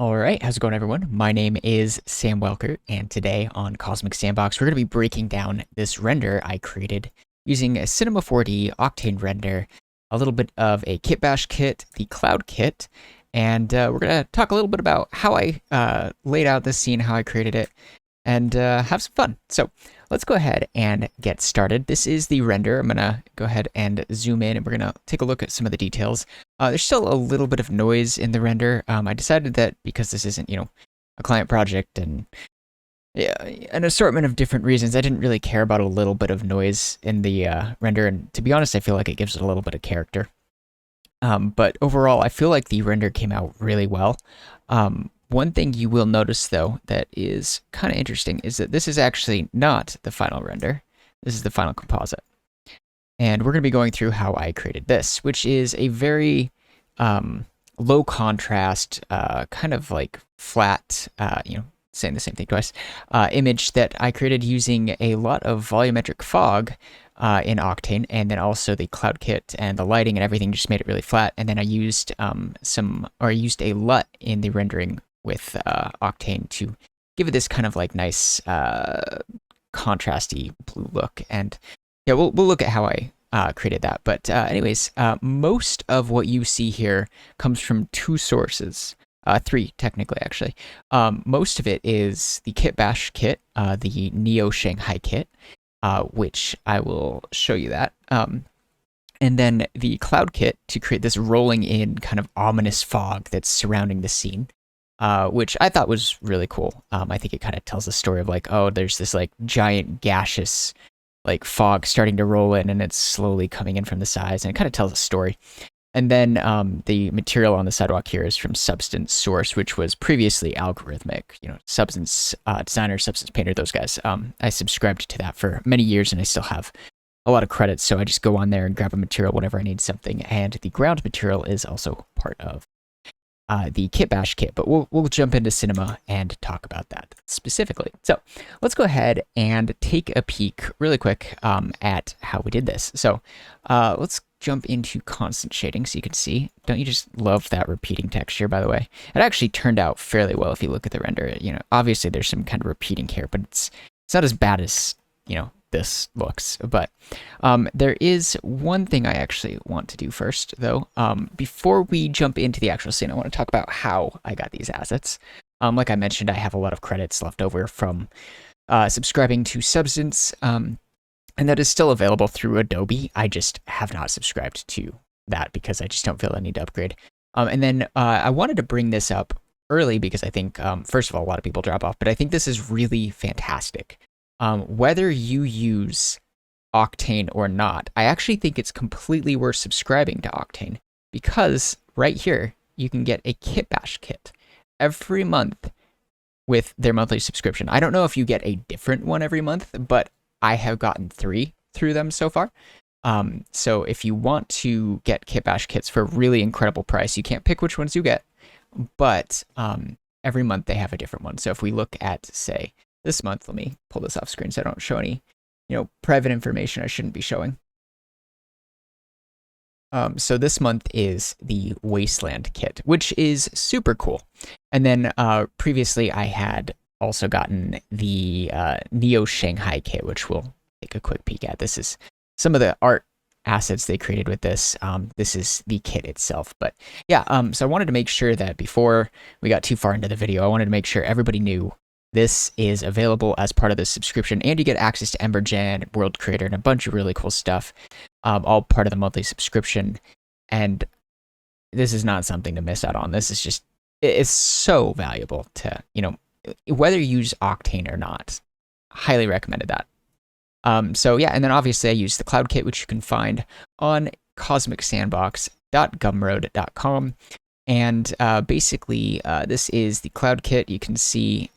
All right, how's it going, everyone? My name is Sam Welker, and today on Cosmic Sandbox, we're going to be breaking down this render I created using a Cinema 4D Octane Render, a little bit of a kit bash kit, the Cloud kit, and we're going to talk a little bit about how I laid out this scene, how I created it, and have some fun. So let's go ahead and get started. This is the render. I'm going to go ahead and zoom in, and we're going to take a look at some of the details. There's still a little bit of noise in the render. I decided that because this isn't, a client project and yeah, an assortment of different reasons, I didn't really care about a little bit of noise in the render. And to be honest, I feel like it gives it a little bit of character. But overall, I feel like the render came out really well. One thing you will notice, though, that is kind of interesting is that this is actually not the final render. This is the final composite. And we're going to be going through how I created this, which is a very low contrast, kind of like flat, saying the same thing twice, image that I created using a lot of volumetric fog in Octane, and then also the cloud kit and the lighting and everything just made it really flat. And then I used I used a LUT in the rendering with Octane to give it this kind of like nice contrasty blue look. And yeah, we'll look at how I created that. But anyways, most of what you see here comes from two sources. Three, technically, actually. Most of it is the Kit Bash kit, the Neo Shanghai kit, which I will show you that. And then the Cloud kit to create this rolling in kind of ominous fog that's surrounding the scene. Which I thought was really cool. I think it kind of tells the story of like, oh, there's this like giant gaseous like fog starting to roll in, and it's slowly coming in from the sides, and it kind of tells a story. And then the material on the sidewalk here is from Substance Source, which was previously Algorithmic, Substance Designer, Substance Painter, those guys. I subscribed to that for many years, and I still have a lot of credits, so I just go on there and grab a material whenever I need something. And the ground material is also part of the Kit Bash kit, but we'll jump into Cinema and talk about that specifically. So let's go ahead and take a peek really quick at how we did this. So let's jump into constant shading so you can see. Don't you just love that repeating texture, by the way? It actually turned out fairly well if you look at the render. Obviously there's some kind of repeating here, but it's not as bad as, this looks. But there is one thing I actually want to do first, though. Before we jump into the actual scene, I want to talk about how I got these assets. Like I mentioned, I have a lot of credits left over from subscribing to Substance, and that is still available through Adobe. I just have not subscribed to that because I just don't feel I need to upgrade. And then I wanted to bring this up early because I think, first of all, a lot of people drop off, but I think this is really fantastic. Whether you use Octane or not, I actually think it's completely worth subscribing to Octane because right here, you can get a Kit Bash kit every month with their monthly subscription. I don't know if you get a different one every month, but I have gotten 3 through them so far. So if you want to get Kit Bash kits for a really incredible price, you can't pick which ones you get, but every month they have a different one. So if we look at, say, this month, let me pull this off screen so I don't show any, private information I shouldn't be showing. So this month is the Wasteland kit, which is super cool. And then previously I had also gotten the Neo Shanghai kit, which we'll take a quick peek at. This is some of the art assets they created with this. This is the kit itself. But yeah, so I wanted to make sure that before we got too far into the video, I wanted to make sure everybody knew this is available as part of the subscription, and you get access to Embergen, World Creator, and a bunch of really cool stuff, all part of the monthly subscription. And this is not something to miss out on. This is just, it's so valuable to, whether you use Octane or not. Highly recommended that. So yeah, and then obviously I use the Cloud Kit, which you can find on cosmicsandbox.gumroad.com. And basically, this is the Cloud Kit. You can see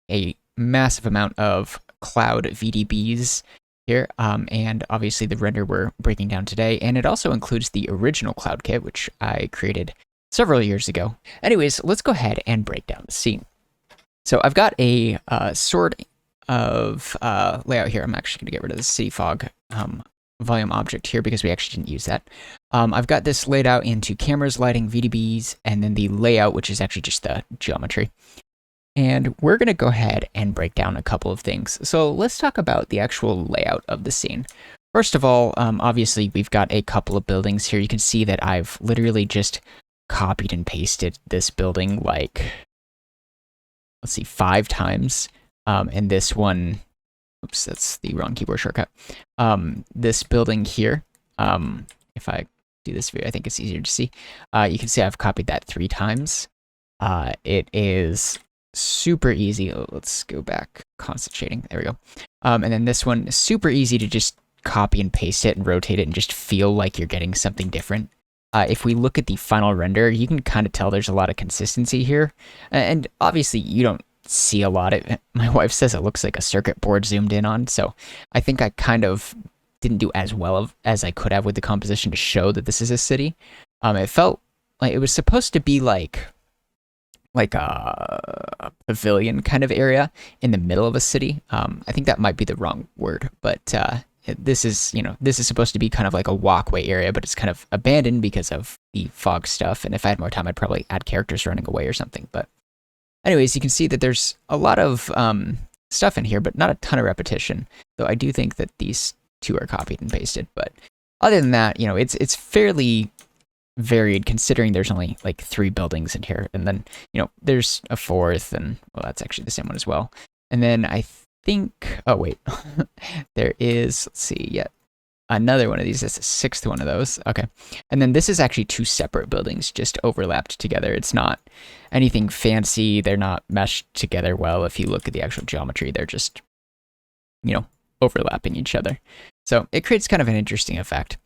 a massive amount of cloud VDBs here, and obviously the render we're breaking down today. And it also includes the original Cloud Kit, which I created several years ago. Anyways, let's go ahead and break down the scene. So I've got a sort of layout here. I'm actually going to get rid of the city fog volume object here because we actually didn't use that. I've got this laid out into cameras, lighting, VDBs, and then the layout, which is actually just the geometry. And we're going to go ahead and break down a couple of things. So let's talk about the actual layout of the scene. First of all, obviously we've got a couple of buildings here. You can see that I've literally just copied and pasted this building like, let's see, 5 times. And this one, oops, that's the wrong keyboard shortcut. This building here, if I do this view, I think it's easier to see. You can see I've copied that 3 times. It is super easy. Oh, let's go back. Constant shading. There we go. And then this one is super easy to just copy and paste it and rotate it and just feel like you're getting something different. If we look at the final render, you can kind of tell there's a lot of consistency here. And obviously you don't see a lot of it. My wife says it looks like a circuit board zoomed in on. So I think I kind of didn't do as well as I could have with the composition to show that this is a city. It felt like it was supposed to be like a pavilion kind of area in the middle of a city. I think that might be the wrong word, but this is supposed to be kind of like a walkway area, but it's kind of abandoned because of the fog stuff. And if I had more time, I'd probably add characters running away or something. But anyways, you can see that there's a lot of stuff in here, but not a ton of repetition. Though I do think that these 2 are copied and pasted. But other than that, it's fairly varied considering there's only like 3 buildings in here, and then there's a 4th, and well, that's actually the same one as well. And then I think, oh wait, there is, let's see, yet another one of these. That's a 6th one of those. Okay, and then this is actually 2 separate buildings just overlapped together. It's not anything fancy. They're not meshed together well. If you look at the actual geometry, they're just overlapping each other. So it creates kind of an interesting effect.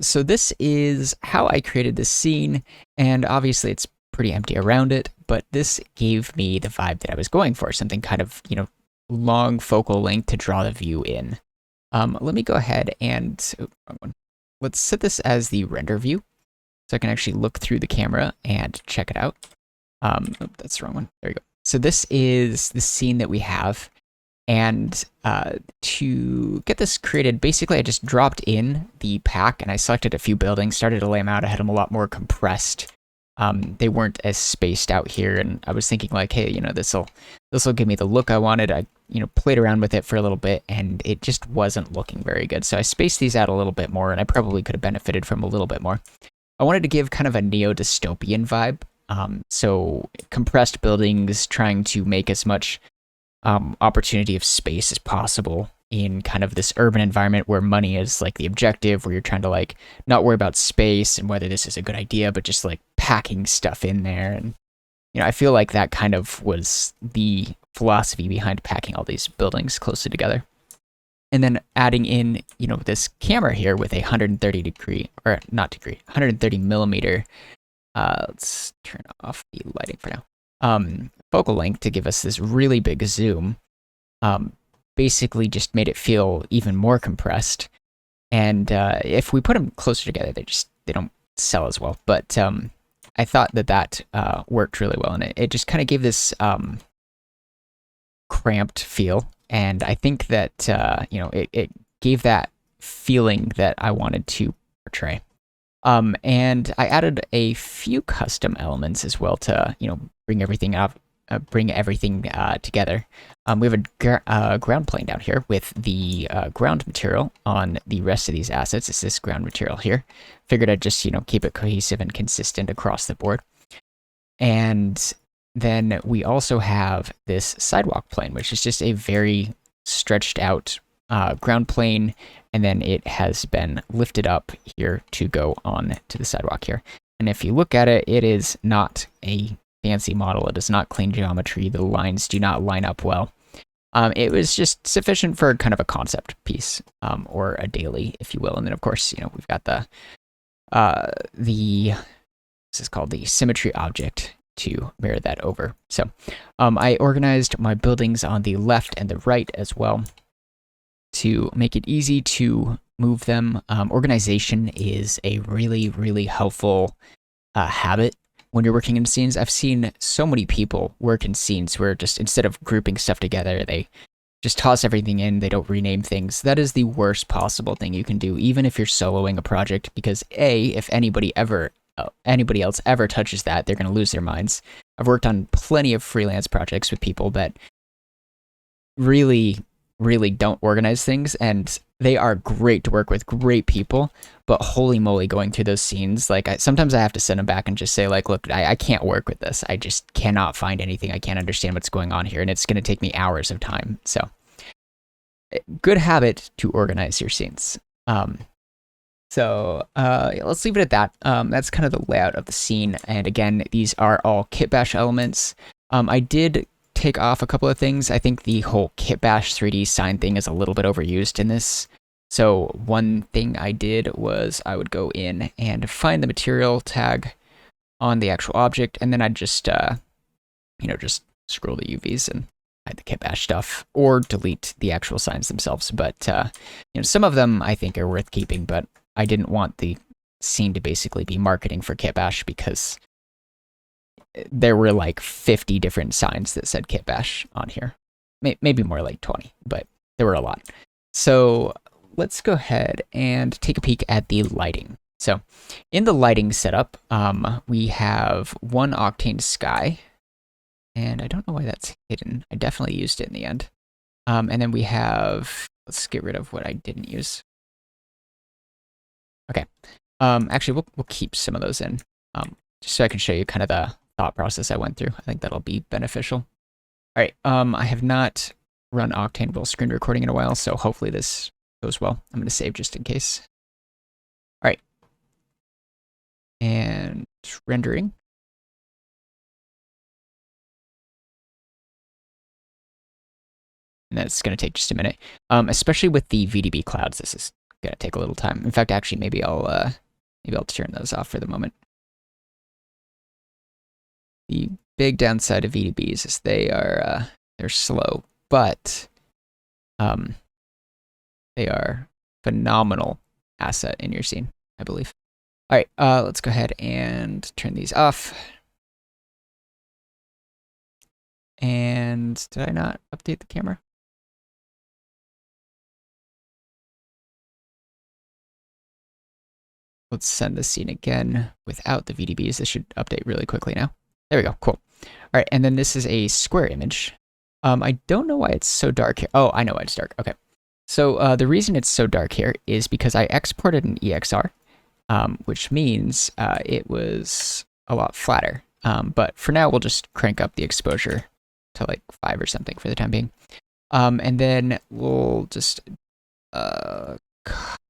So this is how I created this scene, and obviously it's pretty empty around it, but this gave me the vibe that I was going for, something kind of, long focal length to draw the view in. Let me go ahead and, let's set this as the render view, so I can actually look through the camera and check it out. That's the wrong one. There you go. So this is the scene that we have. And to get this created, basically I just dropped in the pack and I selected a few buildings, started to lay them out. I had them a lot more compressed. They weren't as spaced out here, and I was thinking like, hey, this'll give me the look I wanted. I played around with it for a little bit, and it just wasn't looking very good. So I spaced these out a little bit more, and I probably could have benefited from a little bit more. I wanted to give kind of a neo-dystopian vibe. So compressed buildings, trying to make as much opportunity of space as possible in kind of this urban environment where money is like the objective, where you're trying to like not worry about space and whether this is a good idea, but just like packing stuff in there. And I feel like that kind of was the philosophy behind packing all these buildings closely together. And then adding in, this camera here with a 130 millimeter. Let's turn off the lighting for now. Focal length to give us this really big zoom. Basically just made it feel even more compressed. And if we put them closer together, they don't sell as well. But I thought that worked really well, and it just kind of gave this cramped feel. And I think that it gave that feeling that I wanted to portray. And I added a few custom elements as well to bring everything up. Bring everything together. We have a ground plane down here with the ground material on the rest of these assets. It's this ground material here. Figured I'd just keep it cohesive and consistent across the board. And then we also have this sidewalk plane, which is just a very stretched out ground plane, and then it has been lifted up here to go on to the sidewalk here. And if you look at it, it is not a fancy model. It does not clean geometry. The lines do not line up well. It was just sufficient for kind of a concept piece, or a daily, if you will. And then of course, we've got the this is called the symmetry object to mirror that over. So I organized my buildings on the left and the right as well to make it easy to move them. Organization is a really, really helpful habit when you're working in scenes. I've seen so many people work in scenes where just instead of grouping stuff together, they just toss everything in. They don't rename things. That is the worst possible thing you can do, even if you're soloing a project, because if anybody else ever touches that, they're going to lose their minds. I've worked on plenty of freelance projects with people that really, really don't organize things, and they are great to work with, great people, but holy moly, going through those scenes, like sometimes I have to send them back and just say, like, look, I can't work with this. I just cannot find anything. I can't understand what's going on here, and it's going to take me hours of time. So good habit to organize your scenes. Yeah, let's leave it at that. That's kind of the layout of the scene. And again, these are all kitbash elements. I did take off a couple of things. I think the whole kitbash 3D sign thing is a little bit overused in this. So one thing I did was I would go in and find the material tag on the actual object, and then I'd just, just scroll the UVs and hide the kitbash stuff, or delete the actual signs themselves. But, some of them I think are worth keeping, but I didn't want the scene to basically be marketing for kitbash, because there were like 50 different signs that said kitbash on here. Maybe more like 20, but there were a lot. So let's go ahead and take a peek at the lighting. So in the lighting setup, we have one Octane sky, and I don't know why that's hidden. I definitely used it in the end. And then we have, let's get rid of what I didn't use. Okay. Actually, we'll keep some of those in, just so I can show you kind of the thought process I went through. I think that'll be beneficial. All right. I have not run Octane while screen recording in a while, so hopefully this goes well. I'm going to save just in case. All right. And rendering. And that's going to take just a minute. Especially with the VDB clouds, this is going to take a little time. In fact, actually, maybe I'll turn those off for the moment. The big downside of VDBs is they're slow, but they are phenomenal asset in your scene, I believe. All right, let's go ahead and turn these off. And did I not update the camera? Let's send the scene again without the VDBs. This should update really quickly now. There we go, cool. All right, and then this is a square image. I don't know why it's so dark here. Oh, I know why it's dark, okay. So the reason it's so dark here is because I exported an EXR, which means it was a lot flatter. But for now, we'll just crank up the exposure to like 5 or something for the time being. And then we'll just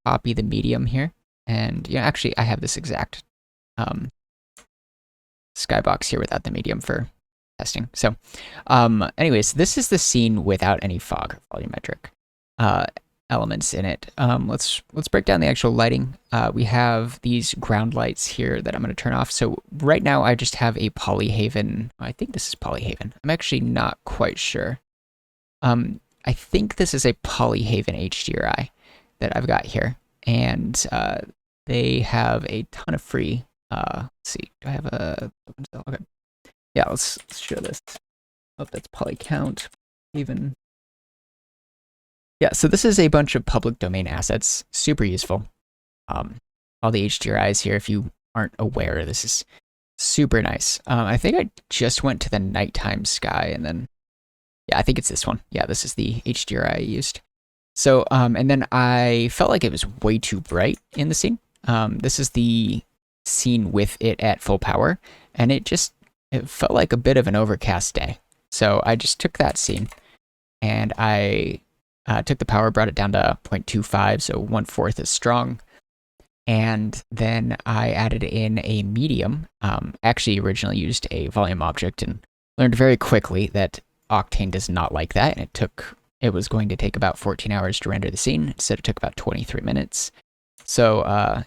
copy the medium here. And actually, I have this exact skybox here without the medium for testing. So anyways, this is the scene without any fog volumetric elements in it. Let's break down the actual lighting. We have these ground lights here that I'm going to turn off. So right now I just have a Polyhaven. I think this is Polyhaven. I'm actually not quite sure. I think this is a Polyhaven HDRI that I've got here. And they have a ton of free, let's see, do I have a, okay. Yeah, let's show this. Oh, that's Polycount, even. Yeah, so this is a bunch of public domain assets, super useful. All the HDRIs here, if you aren't aware, this is super nice. I think I just went to the nighttime sky, and then, yeah, I think it's this one. Yeah, this is the HDRI I used. So, and then I felt like it was way too bright in the scene. This is the scene with it at full power, and it felt like a bit of an overcast day. So I just took that scene, and I took the power, brought it down to 0.25, so 1/4 as strong. And then I added in a medium. Actually originally used a volume object and learned very quickly that Octane does not like that, and it was going to take about 14 hours to render the scene. Instead, it took about 23 minutes. So,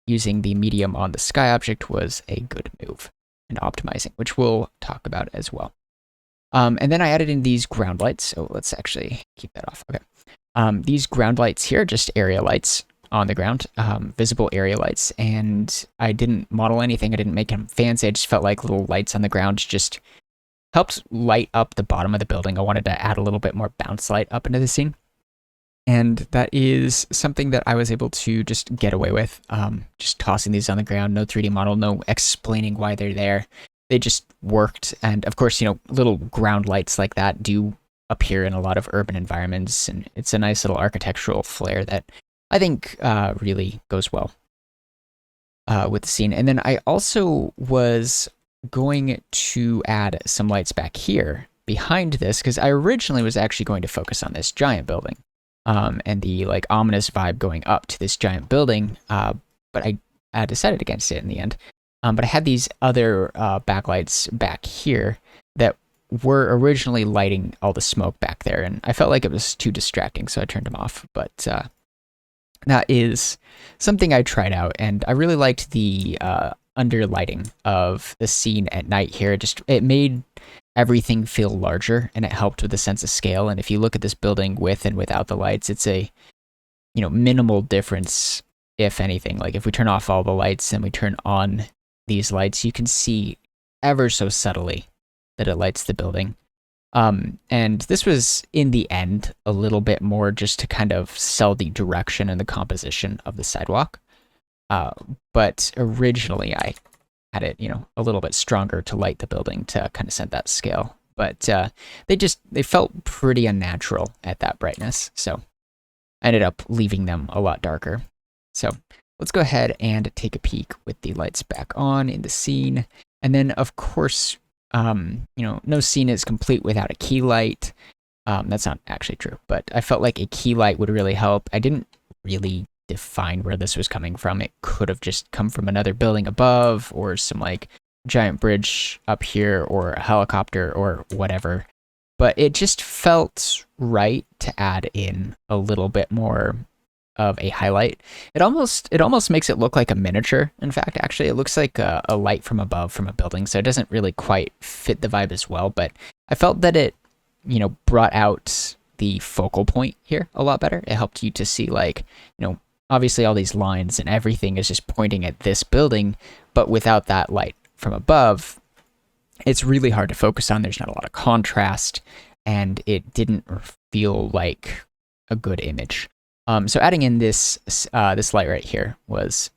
using the medium on the sky object was a good move, and optimizing, which we'll talk about as well. And then I added in these ground lights. So let's actually keep that off. Okay. These ground lights here, just area lights on the ground, visible area lights. And I didn't model anything. I didn't make them fancy. I just felt like little lights on the ground just helped light up the bottom of the building. I wanted to add a little bit more bounce light up into the scene. And that is something that I was able to just get away with. Just tossing these on the ground, no 3D model, no explaining why they're there. They just worked. And of course, little ground lights like that do appear in a lot of urban environments. And it's a nice little architectural flair that I think really goes well with the scene. And then I also was going to add some lights back here behind this, because I originally was actually going to focus on this giant building. And the like ominous vibe going up to this giant building, but I decided against it in the end. But I had these other backlights back here that were originally lighting all the smoke back there, and I felt like it was too distracting, so I turned them off. But that is something I tried out, and I really liked the underlighting of the scene at night here. It made everything feel larger, and it helped with the sense of scale. And if you look at this building with and without the lights, it's a minimal difference, if anything. Like if we turn off all the lights and we turn on these lights, you can see ever so subtly that it lights the building. And this was in the end a little bit more just to kind of sell the direction and the composition of the sidewalk. But originally I had it, a little bit stronger to light the building to kind of set that scale. But they felt pretty unnatural at that brightness. So I ended up leaving them a lot darker. So let's go ahead and take a peek with the lights back on in the scene. And then of course, no scene is complete without a key light. That's not actually true, but I felt like a key light would really help. I didn't really define where this was coming from. It could have just come from another building above, or some like giant bridge up here, or a helicopter, or whatever. But it just felt right to add in a little bit more of a highlight. It almost makes it look like a miniature. In fact, actually, it looks like a light from above from a building, so it doesn't really quite fit the vibe as well. But I felt that it, brought out the focal point here a lot better. It helped you to see, like, obviously all these lines and everything is just pointing at this building, but without that light from above, it's really hard to focus on. There's not a lot of contrast, and it didn't feel like a good image. So adding in this light right here was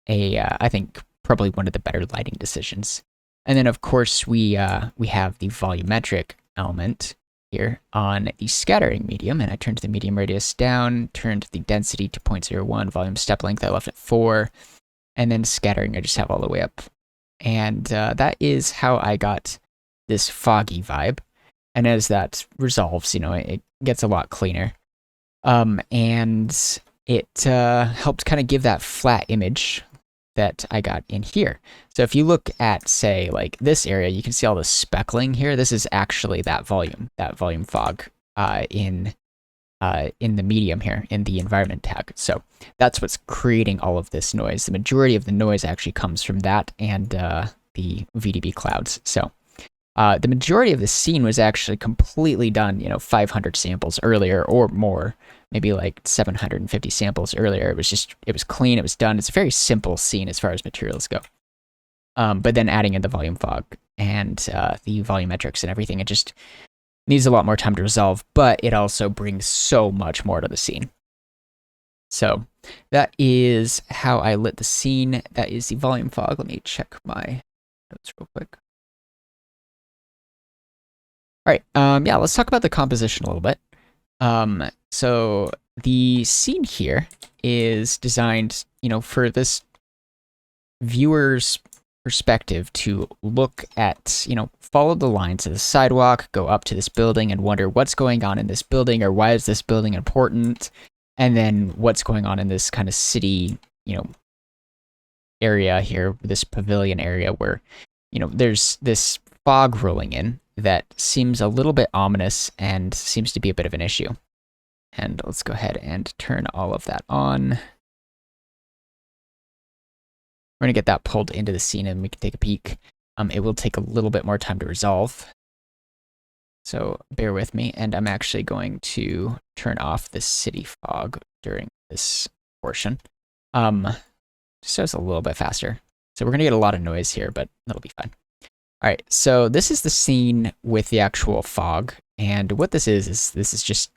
I think probably one of the better lighting decisions. And then of course we have the volumetric element here on the scattering medium, and I turned the medium radius down, turned the density to 0.01, volume step length I left at 4, and then scattering I just have all the way up. And that is how I got this foggy vibe. And as that resolves, it gets a lot cleaner. And it helped kind of give that flat image that I got in here. So if you look at, say, like this area, you can see all the speckling here. This is actually that volume fog in the medium here, in the environment tag. So that's what's creating all of this noise. The majority of the noise actually comes from that and the VDB clouds. So the majority of the scene was actually completely done, 500 samples earlier or more, maybe like 750 samples earlier. It was clean, it was done. It's a very simple scene as far as materials go. But then adding in the volume fog and the volumetrics and everything, it just needs a lot more time to resolve, but it also brings so much more to the scene. So that is how I lit the scene. That is the volume fog. Let me check my notes real quick. All right, yeah, let's talk about the composition a little bit. So the scene here is designed, for this viewer's perspective to look at, follow the lines of the sidewalk, go up to this building and wonder what's going on in this building, or why is this building important, and then what's going on in this kind of city, area here, this pavilion area where, there's this fog rolling in that seems a little bit ominous and seems to be a bit of an issue. And let's go ahead and turn all of that on. We're going to get that pulled into the scene and we can take a peek. It will take a little bit more time to resolve, so bear with me. And I'm actually going to turn off the city fog during this portion, so it's a little bit faster. So we're going to get a lot of noise here, but that'll be fine. All right, so this is the scene with the actual fog. And what this is this is just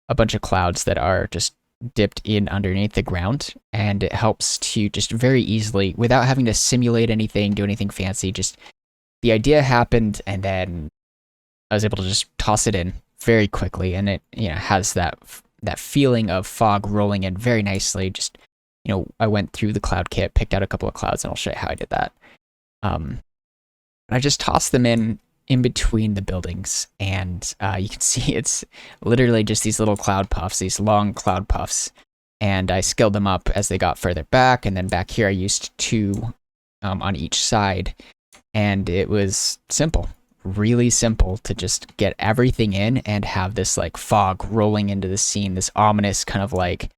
a bunch of clouds that are just dipped in underneath the ground. And it helps to just very easily, without having to simulate anything, do anything fancy, just the idea happened and then I was able to just toss it in very quickly. And it, has that feeling of fog rolling in very nicely. Just, I went through the cloud kit, picked out a couple of clouds, and I'll show you how I did that. I just tossed them in between the buildings, and you can see it's literally just these little cloud puffs, these long cloud puffs, and I scaled them up as they got further back, and then back here I used two on each side, and it was simple, really simple to just get everything in and have this like fog rolling into the scene, this ominous kind of like,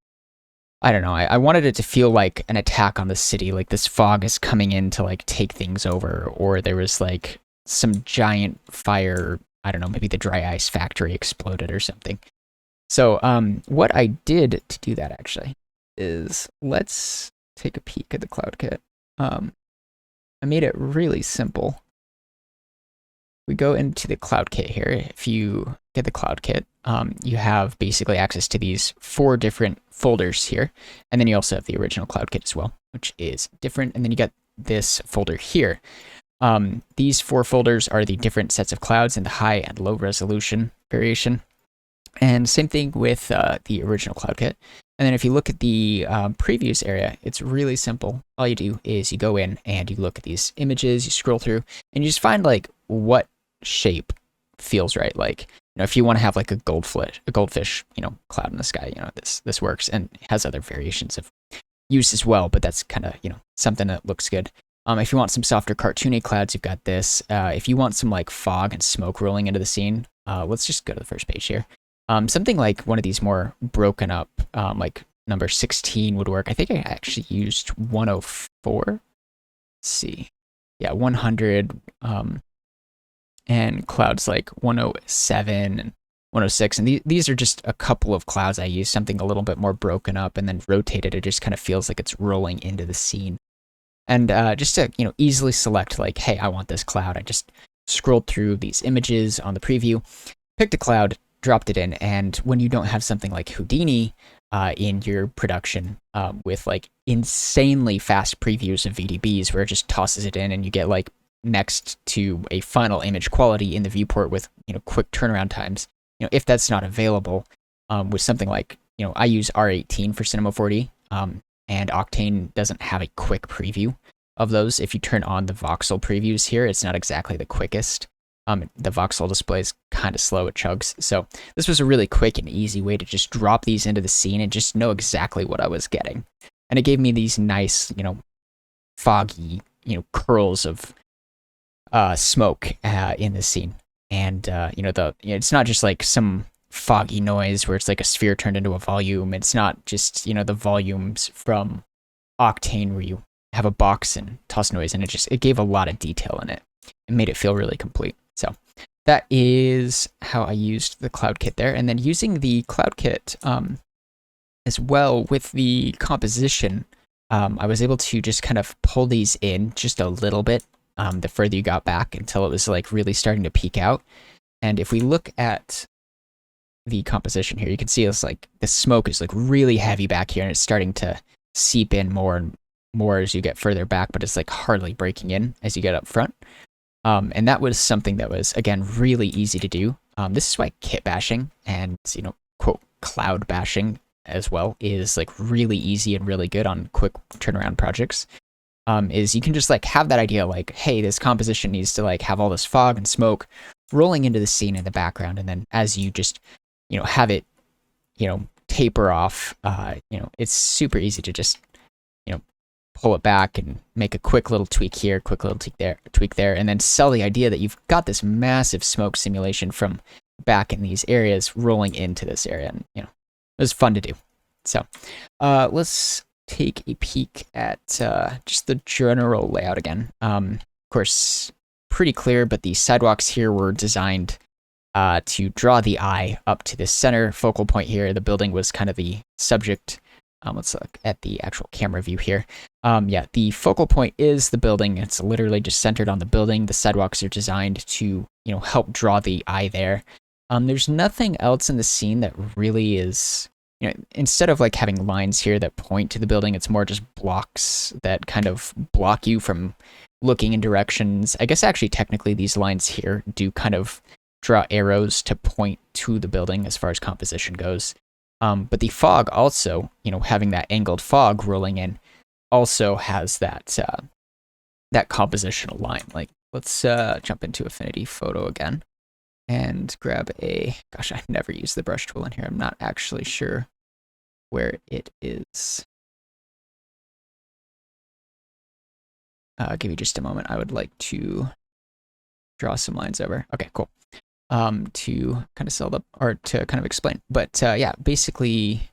I don't know. I wanted it to feel like an attack on the city, like this fog is coming in to like take things over, or there was like some giant fire. I don't know, maybe the dry ice factory exploded or something. So what I did to do that actually is let's take a peek at the cloud kit. I made it really simple. We go into the cloud kit here. If you get the cloud kit, you have basically access to these 4 different folders here. And then you also have the original cloud kit as well, which is different. And then you got this folder here. These 4 folders are the different sets of clouds in the high and low resolution variation. And same thing with the original cloud kit. And then if you look at the previews area, it's really simple. All you do is you go in and you look at these images, you scroll through, and you just find like what shape feels right. Like, if you want to have like a goldfish, cloud in the sky, this works, and it has other variations of use as well, but that's kind of, something that looks good. If you want some softer cartoony clouds, you've got this. If you want some like fog and smoke rolling into the scene, let's just go to the first page here. Something like one of these more broken up, like number 16 would work. I think I actually used 104. Let's see. Yeah, 100, and clouds like 107 and 106. And these are just a couple of clouds I used, something a little bit more broken up and then rotated. It just kind of feels like it's rolling into the scene. And just to, easily select like, hey, I want this cloud. I just scrolled through these images on the preview, picked a cloud, dropped it in. And when you don't have something like Houdini in your production with like insanely fast previews of VDBs where it just tosses it in and you get like next to a final image quality in the viewport with, quick turnaround times, if that's not available with something like, I use R18 for Cinema 4D, and Octane doesn't have a quick preview of those. If you turn on the voxel previews here, it's not exactly the quickest. The voxel display is kind of slow, it chugs. So this was a really quick and easy way to just drop these into the scene and just know exactly what I was getting. And it gave me these nice, foggy, curls of smoke in the scene. And, it's not just like some foggy noise where it's like a sphere turned into a volume. It's not just, the volumes from Octane where you have a box and toss noise, and it gave a lot of detail in it. It made it feel really complete. So that is how I used the cloud kit there. And then using the cloud kit as well with the composition, I was able to just kind of pull these in just a little bit the further you got back until it was like really starting to peak out. And if we look at the composition here, you can see it's like the smoke is like really heavy back here and it's starting to seep in more and more as you get further back, but it's like hardly breaking in as you get up front. And that was something that was, again, really easy to do. This is why kit bashing and, quote, cloud bashing as well is like really easy and really good on quick turnaround projects. Is you can just like have that idea like, hey, this composition needs to like have all this fog and smoke rolling into the scene in the background. And then as you just, have it, taper off, it's super easy to just, pull it back and make a quick little tweak here, quick little tweak there, and then sell the idea that you've got this massive smoke simulation from back in these areas rolling into this area. And, it was fun to do. So let's take a peek at just the general layout again. Of course, pretty clear, but the sidewalks here were designed to draw the eye up to the center focal point here. The building was kind of the subject Let's look at the actual camera view here. Yeah, the focal point is the building. It's literally just centered on the building. The sidewalks are designed to, help draw the eye there. There's nothing else in the scene that really is, instead of like having lines here that point to the building, it's more just blocks that kind of block you from looking in directions. I guess actually technically these lines here do kind of draw arrows to point to the building as far as composition goes. But the fog also, having that angled fog rolling in also has that that compositional line. Like, let's jump into Affinity Photo again and grab gosh, I've never used the brush tool in here. I'm not actually sure where it is. Give me just a moment. I would like to draw some lines over. Okay, cool. To kind of sell up or to kind of explain. But yeah, basically,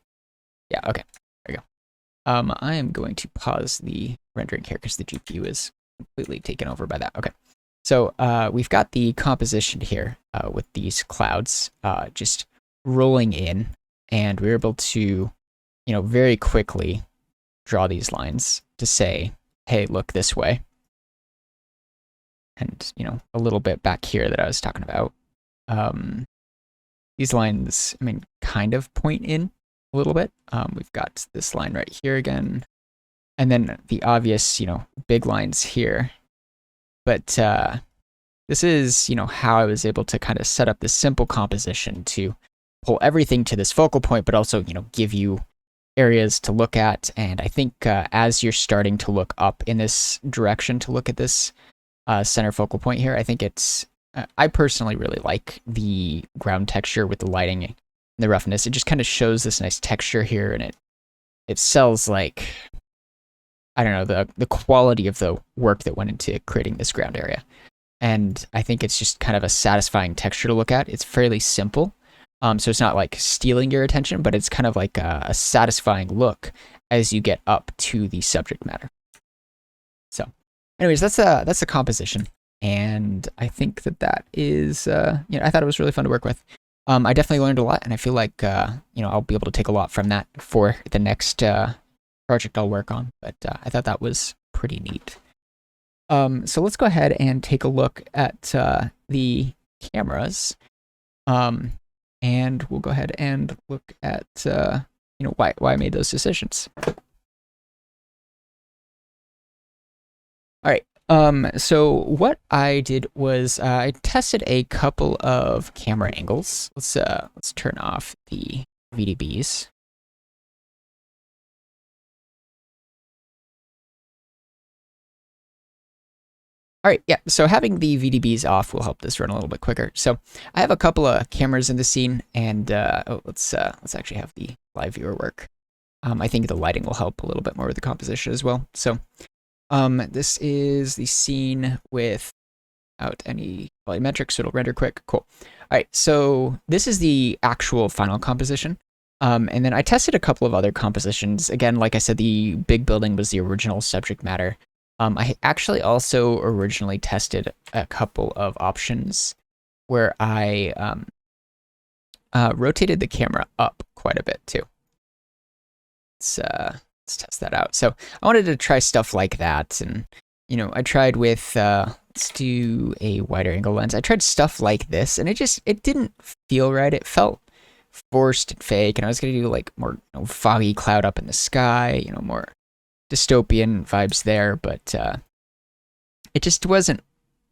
yeah, okay, there you go. I am going to pause the rendering here because the GPU is completely taken over by that. Okay, so we've got the composition here with these clouds just rolling in, and we're able to, very quickly draw these lines to say, hey, look this way. And, a little bit back here that I was talking about. These lines, kind of point in a little bit. We've got this line right here again, and then the obvious, big lines here. But this is, how I was able to kind of set up this simple composition to pull everything to this focal point, but also, give you areas to look at. And I think as you're starting to look up in this direction to look at this center focal point here, I think it's I personally really like the ground texture with the lighting and the roughness. It just kind of shows this nice texture here, and it sells like, I don't know, the quality of the work that went into creating this ground area. And I think it's just kind of a satisfying texture to look at. It's fairly simple, so it's not like stealing your attention, but it's kind of like a satisfying look as you get up to the subject matter. So anyways, that's the composition. And I think that is, I thought it was really fun to work with. I definitely learned a lot, and I feel like, I'll be able to take a lot from that for the next project I'll work on. But I thought that was pretty neat. So let's go ahead and take a look at the cameras. And we'll go ahead and look at, why I made those decisions. All right. So what I did was I tested a couple of camera angles. Let's turn off the VDBs. All right, yeah, so having the VDBs off will help this run a little bit quicker. So I have a couple of cameras in the scene, and let's actually have the live viewer work. I think the lighting will help a little bit more with the composition as well. So this is the scene without any volumetrics, so it'll render quick. Cool. All right, so this is the actual final composition. And then I tested a couple of other compositions. Again, like I said, the big building was the original subject matter. I actually also originally tested a couple of options where I rotated the camera up quite a bit too. Let's test that out. So I wanted to try stuff like that, and I tried with let's do a wider angle lens. I tried stuff like this, and it didn't feel right. It felt forced and fake, and I was gonna do like more foggy cloud up in the sky, more dystopian vibes there, but it just wasn't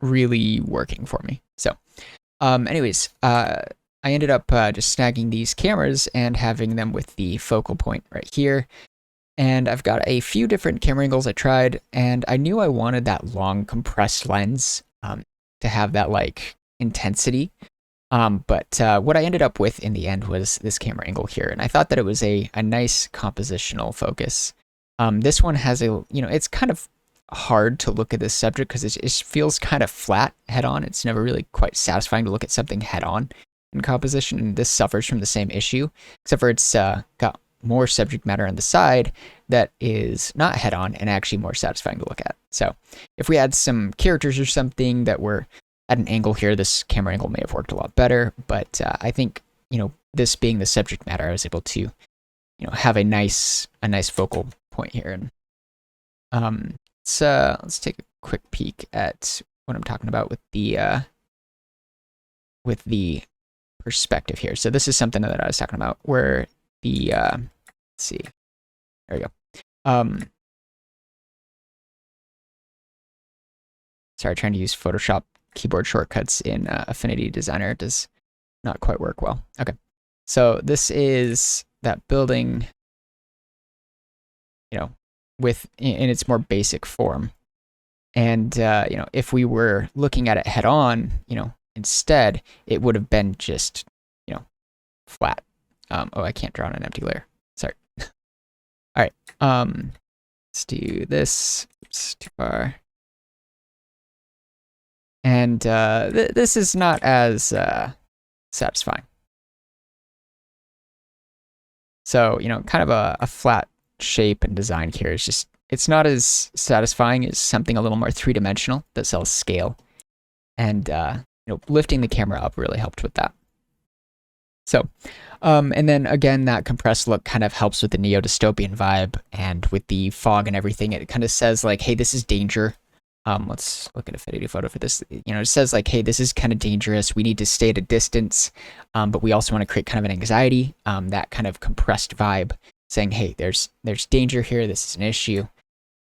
really working for me. So anyways, I ended up just snagging these cameras and having them with the focal point right here. And I've got a few different camera angles I tried, and I knew I wanted that long compressed lens to have that like intensity. But what I ended up with in the end was this camera angle here, and I thought that it was a nice compositional focus. This one has it's kind of hard to look at this subject because it feels kind of flat head on. It's never really quite satisfying to look at something head on in composition, and this suffers from the same issue, except for it's got more subject matter on the side that is not head on and actually more satisfying to look at. So if we had some characters or something that were at an angle here, this camera angle may have worked a lot better, but I think, this being the subject matter, I was able to have a nice focal point here. And let's take a quick peek at what I'm talking about with the perspective here. So this is something that I was talking about where the let's see, there we go. Sorry, trying to use Photoshop keyboard shortcuts in Affinity Designer does not quite work well. Okay, so this is that building, in its more basic form. And if we were looking at it head on, instead, it would have been just, flat. Oh, I can't draw on an empty layer. Sorry. All right. Let's do this. Oops, too far. And this is not as satisfying. So, kind of a flat shape and design here is just, it's not as satisfying as something a little more three-dimensional that sells scale. And, lifting the camera up really helped with that. So, and then again, that compressed look kind of helps with the neo-dystopian vibe, and with the fog and everything, it kind of says like, hey, this is danger. Let's look at Affinity Photo for this. It says like, hey, this is kind of dangerous. We need to stay at a distance, but we also want to create kind of an anxiety, that kind of compressed vibe, saying, hey, there's danger here. This is an issue.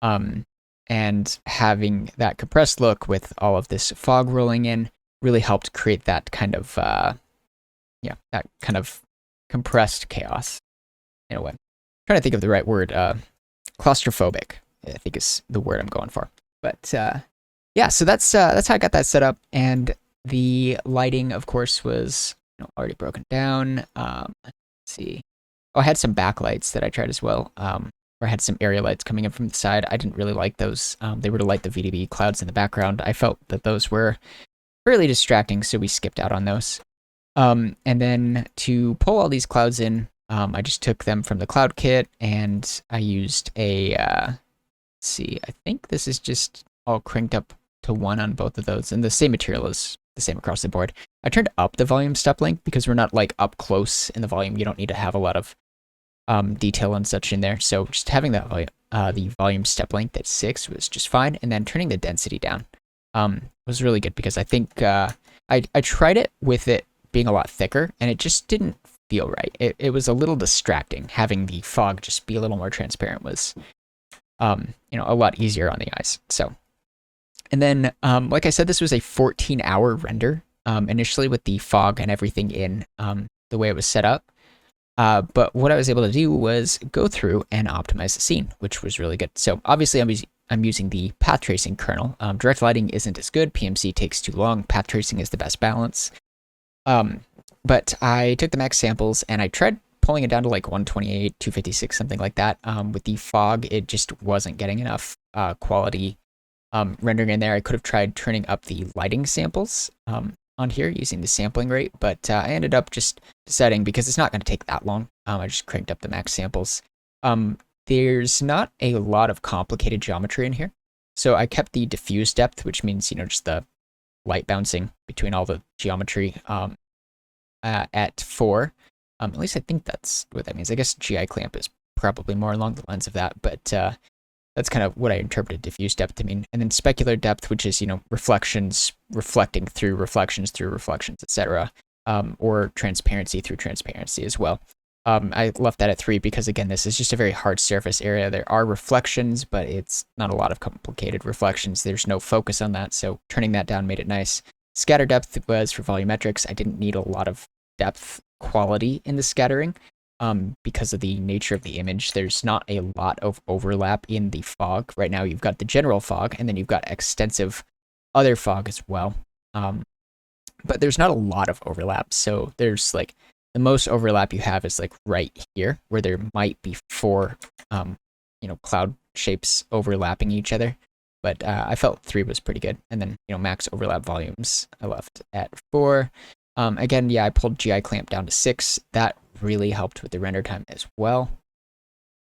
And having that compressed look with all of this fog rolling in really helped create that kind of, that kind of compressed chaos in a way. I'm trying to think of the right word. Claustrophobic, I think is the word I'm going for. But yeah, so that's how I got that set up, and the lighting, of course, was already broken down. Let's see. Oh, I had some backlights that I tried as well. Where I had some area lights coming in from the side. I didn't really like those. They were to light the VDB clouds in the background. I felt that those were fairly distracting, so we skipped out on those. And then to pull all these clouds in, I just took them from the cloud kit, and I used a let's see, I think this is just all cranked up to 1 on both of those, and the same material is the same across the board. I turned up the volume step length because we're not like up close in the volume. You don't need to have a lot of detail and such in there. So just having that the volume step length at 6 was just fine, and then turning the density down was really good because I think I tried it with it being a lot thicker, and it just didn't feel right. It was a little distracting. Having the fog just be a little more transparent was a lot easier on the eyes. So, and then like I said, this was a 14-hour render initially with the fog and everything in the way it was set up. But what I was able to do was go through and optimize the scene, which was really good. So obviously I'm using the path tracing kernel. Direct lighting isn't as good. PMC takes too long. Path tracing is the best balance. But I took the max samples and I tried pulling it down to like 128, 256, something like that. With the fog, it just wasn't getting enough quality rendering in there. I could have tried turning up the lighting samples on here using the sampling rate, but I ended up just deciding, because it's not going to take that long, I just cranked up the max samples. There's not a lot of complicated geometry in here, so I kept the diffuse depth, which means, just the light bouncing between all the geometry at 4. At least I think that's what that means. I guess GI clamp is probably more along the lines of that, but that's kind of what I interpreted diffuse depth to mean. And then specular depth, which is, reflections reflecting through reflections, etc. Or transparency through transparency as well. I left that at 3 because, again, this is just a very hard surface area. There are reflections, but it's not a lot of complicated reflections. There's no focus on that, so turning that down made it nice. Scatter depth was for volumetrics. I didn't need a lot of depth quality in the scattering. Because of the nature of the image, there's not a lot of overlap in the fog. Right now, you've got the general fog, and then you've got extensive other fog as well. But there's not a lot of overlap. So there's like, the most overlap you have is like right here, where there might be 4, cloud shapes overlapping each other. But I felt 3 was pretty good. And then, max overlap volumes, I left at 4. Again, yeah, I pulled GI clamp down to 6. That really helped with the render time as well.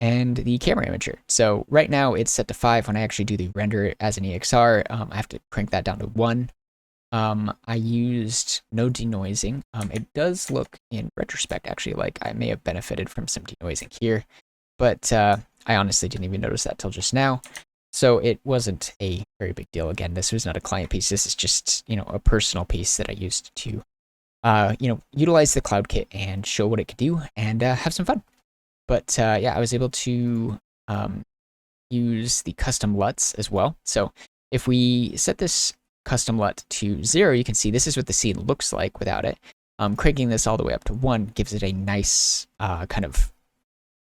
And the camera imager. So right now it's set to 5. When I actually do the render as an EXR, I have to crank that down to 1. I used no denoising. It does look, in retrospect, actually, like I may have benefited from some denoising here, but I honestly didn't even notice that till just now. So it wasn't a very big deal. Again, this was not a client piece. This is just, a personal piece that I used to, utilize the Cloud Kit and show what it could do and have some fun. But yeah, I was able to use the custom LUTs as well. So if we set this custom LUT to 0, you can see this is what the scene looks like without it. Cranking this all the way up to 1 gives it a nice kind of,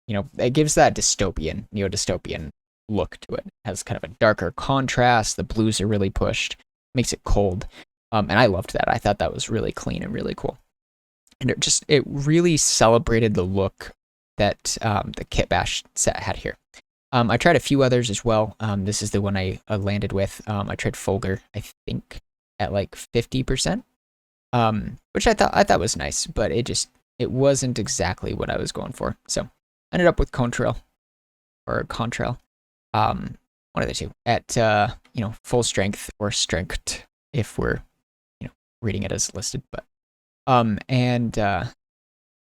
it gives that dystopian, neo-dystopian look to it. It has kind of a darker contrast. The blues are really pushed, makes it cold. And I loved that. I thought that was really clean and really cool. And it really celebrated the look that the Kit Bash set had here. I tried a few others as well. This is the one I landed with. I tried Folger, I think, at like 50%, which I thought was nice, but it wasn't exactly what I was going for. So I ended up with Contrail or Contrail. One of the two at full strength or strength if we're reading it as listed. But and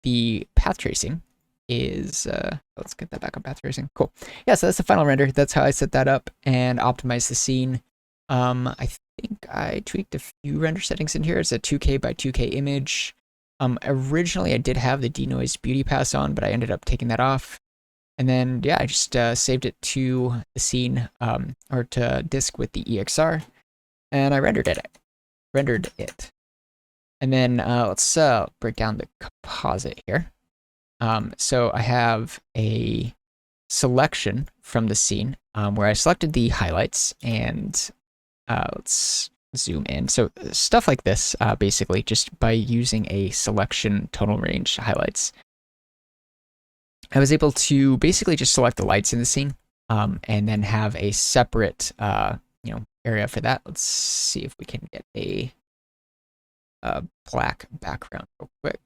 the path tracing is let's get that back on path tracing. Cool. Yeah, so that's the final render. That's how I set that up and optimize the scene. I think I tweaked a few render settings in here. It's a 2K by 2K image. Originally I did have the denoise beauty pass on, but I ended up taking that off. And then yeah, I just saved it to the scene or to disk with the EXR, and I rendered it. And then let's break down the composite here. So I have a selection from the scene where I selected the highlights, and let's zoom in. So stuff like this, basically, just by using a selection tonal range highlights, I was able to basically just select the lights in the scene and then have a separate area for that. Let's see if we can get a black background real quick.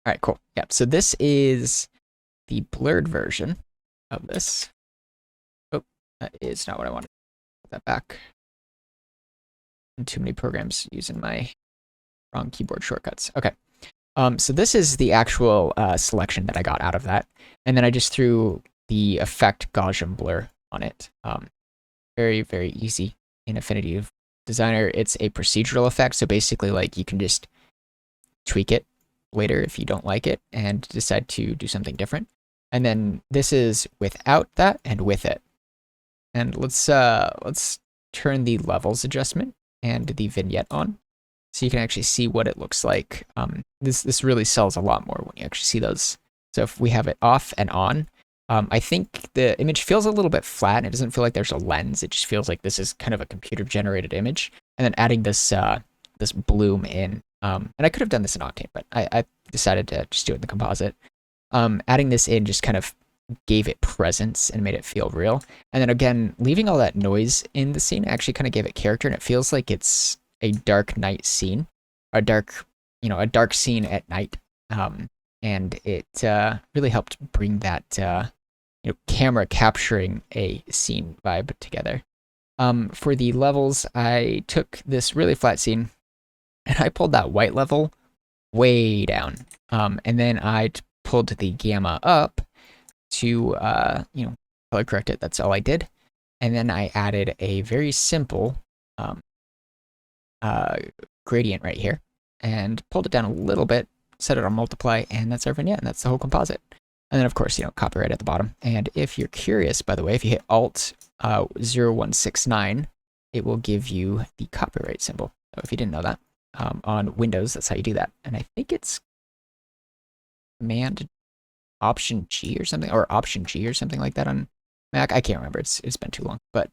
All right, cool. Yeah, so this is the blurred version of this. Oh, that is not what I wanted. Put that back. Too many programs using my wrong keyboard shortcuts. Okay. So this is the actual selection that I got out of that. And then I just threw the effect Gaussian blur on it. Very, very easy in Affinity Designer. It's a procedural effect. So basically, like, you can just tweak it later if you don't like it and decide to do something different. And then this is without that and with it. And let's turn the levels adjustment and the vignette on, so you can actually see what it looks like. This really sells a lot more when you actually see those. So if we have it off and on, I think the image feels a little bit flat. It doesn't feel like there's a lens. It just feels like this is kind of a computer-generated image. And then adding this this bloom in, and I could have done this in Octane, but I decided to just do it in the composite. Adding this in just kind of gave it presence and made it feel real. And then again, leaving all that noise in the scene actually kind of gave it character, and it feels like it's a dark night scene, a dark scene at night. And it really helped bring that camera capturing a scene vibe together. For the levels, I took this really flat scene and I pulled that white level way down. And then I pulled the gamma up to color correct it. That's all I did. And then I added a very simple gradient right here and pulled it down a little bit, set it on multiply, and that's our vignette, and that's the whole composite. And then of course, copyright at the bottom. And if you're curious, by the way, if you hit Alt 0169, it will give you the copyright symbol. So if you didn't know that, on Windows, that's how you do that. And I think it's Command Option G or something, or Option G or something like that on Mac. I can't remember. It's been too long. But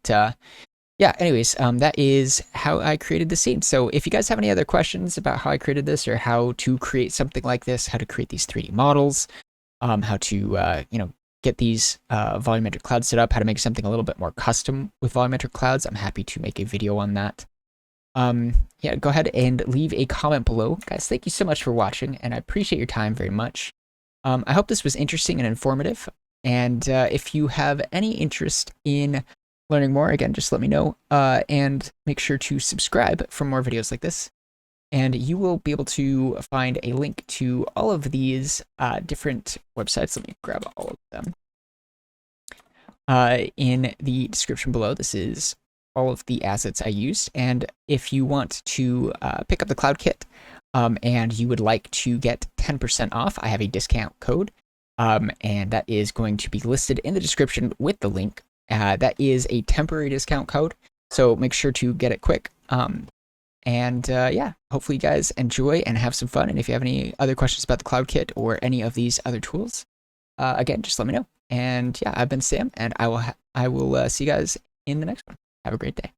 yeah, anyways, that is how I created the scene. So if you guys have any other questions about how I created this, or how to create something like this, how to create these 3D models, how to get these volumetric clouds set up, how to make something a little bit more custom with volumetric clouds, I'm happy to make a video on that. Yeah, go ahead and leave a comment below. Guys, thank you so much for watching, and I appreciate your time very much. I hope this was interesting and informative. And if you have any interest in learning more, again, just let me know. And make sure to subscribe for more videos like this. And you will be able to find a link to all of these different websites. Let me grab all of them. In the description below, this is all of the assets I used. And if you want to pick up the Cloud Kit and you would like to get 10% off, I have a discount code. And that is going to be listed in the description with the link. That is a temporary discount code, so make sure to get it quick. Yeah, hopefully you guys enjoy and have some fun. And if you have any other questions about the Cloud Kit or any of these other tools, again, just let me know. And yeah, I've been Sam, and I will see you guys in the next one. Have a great day.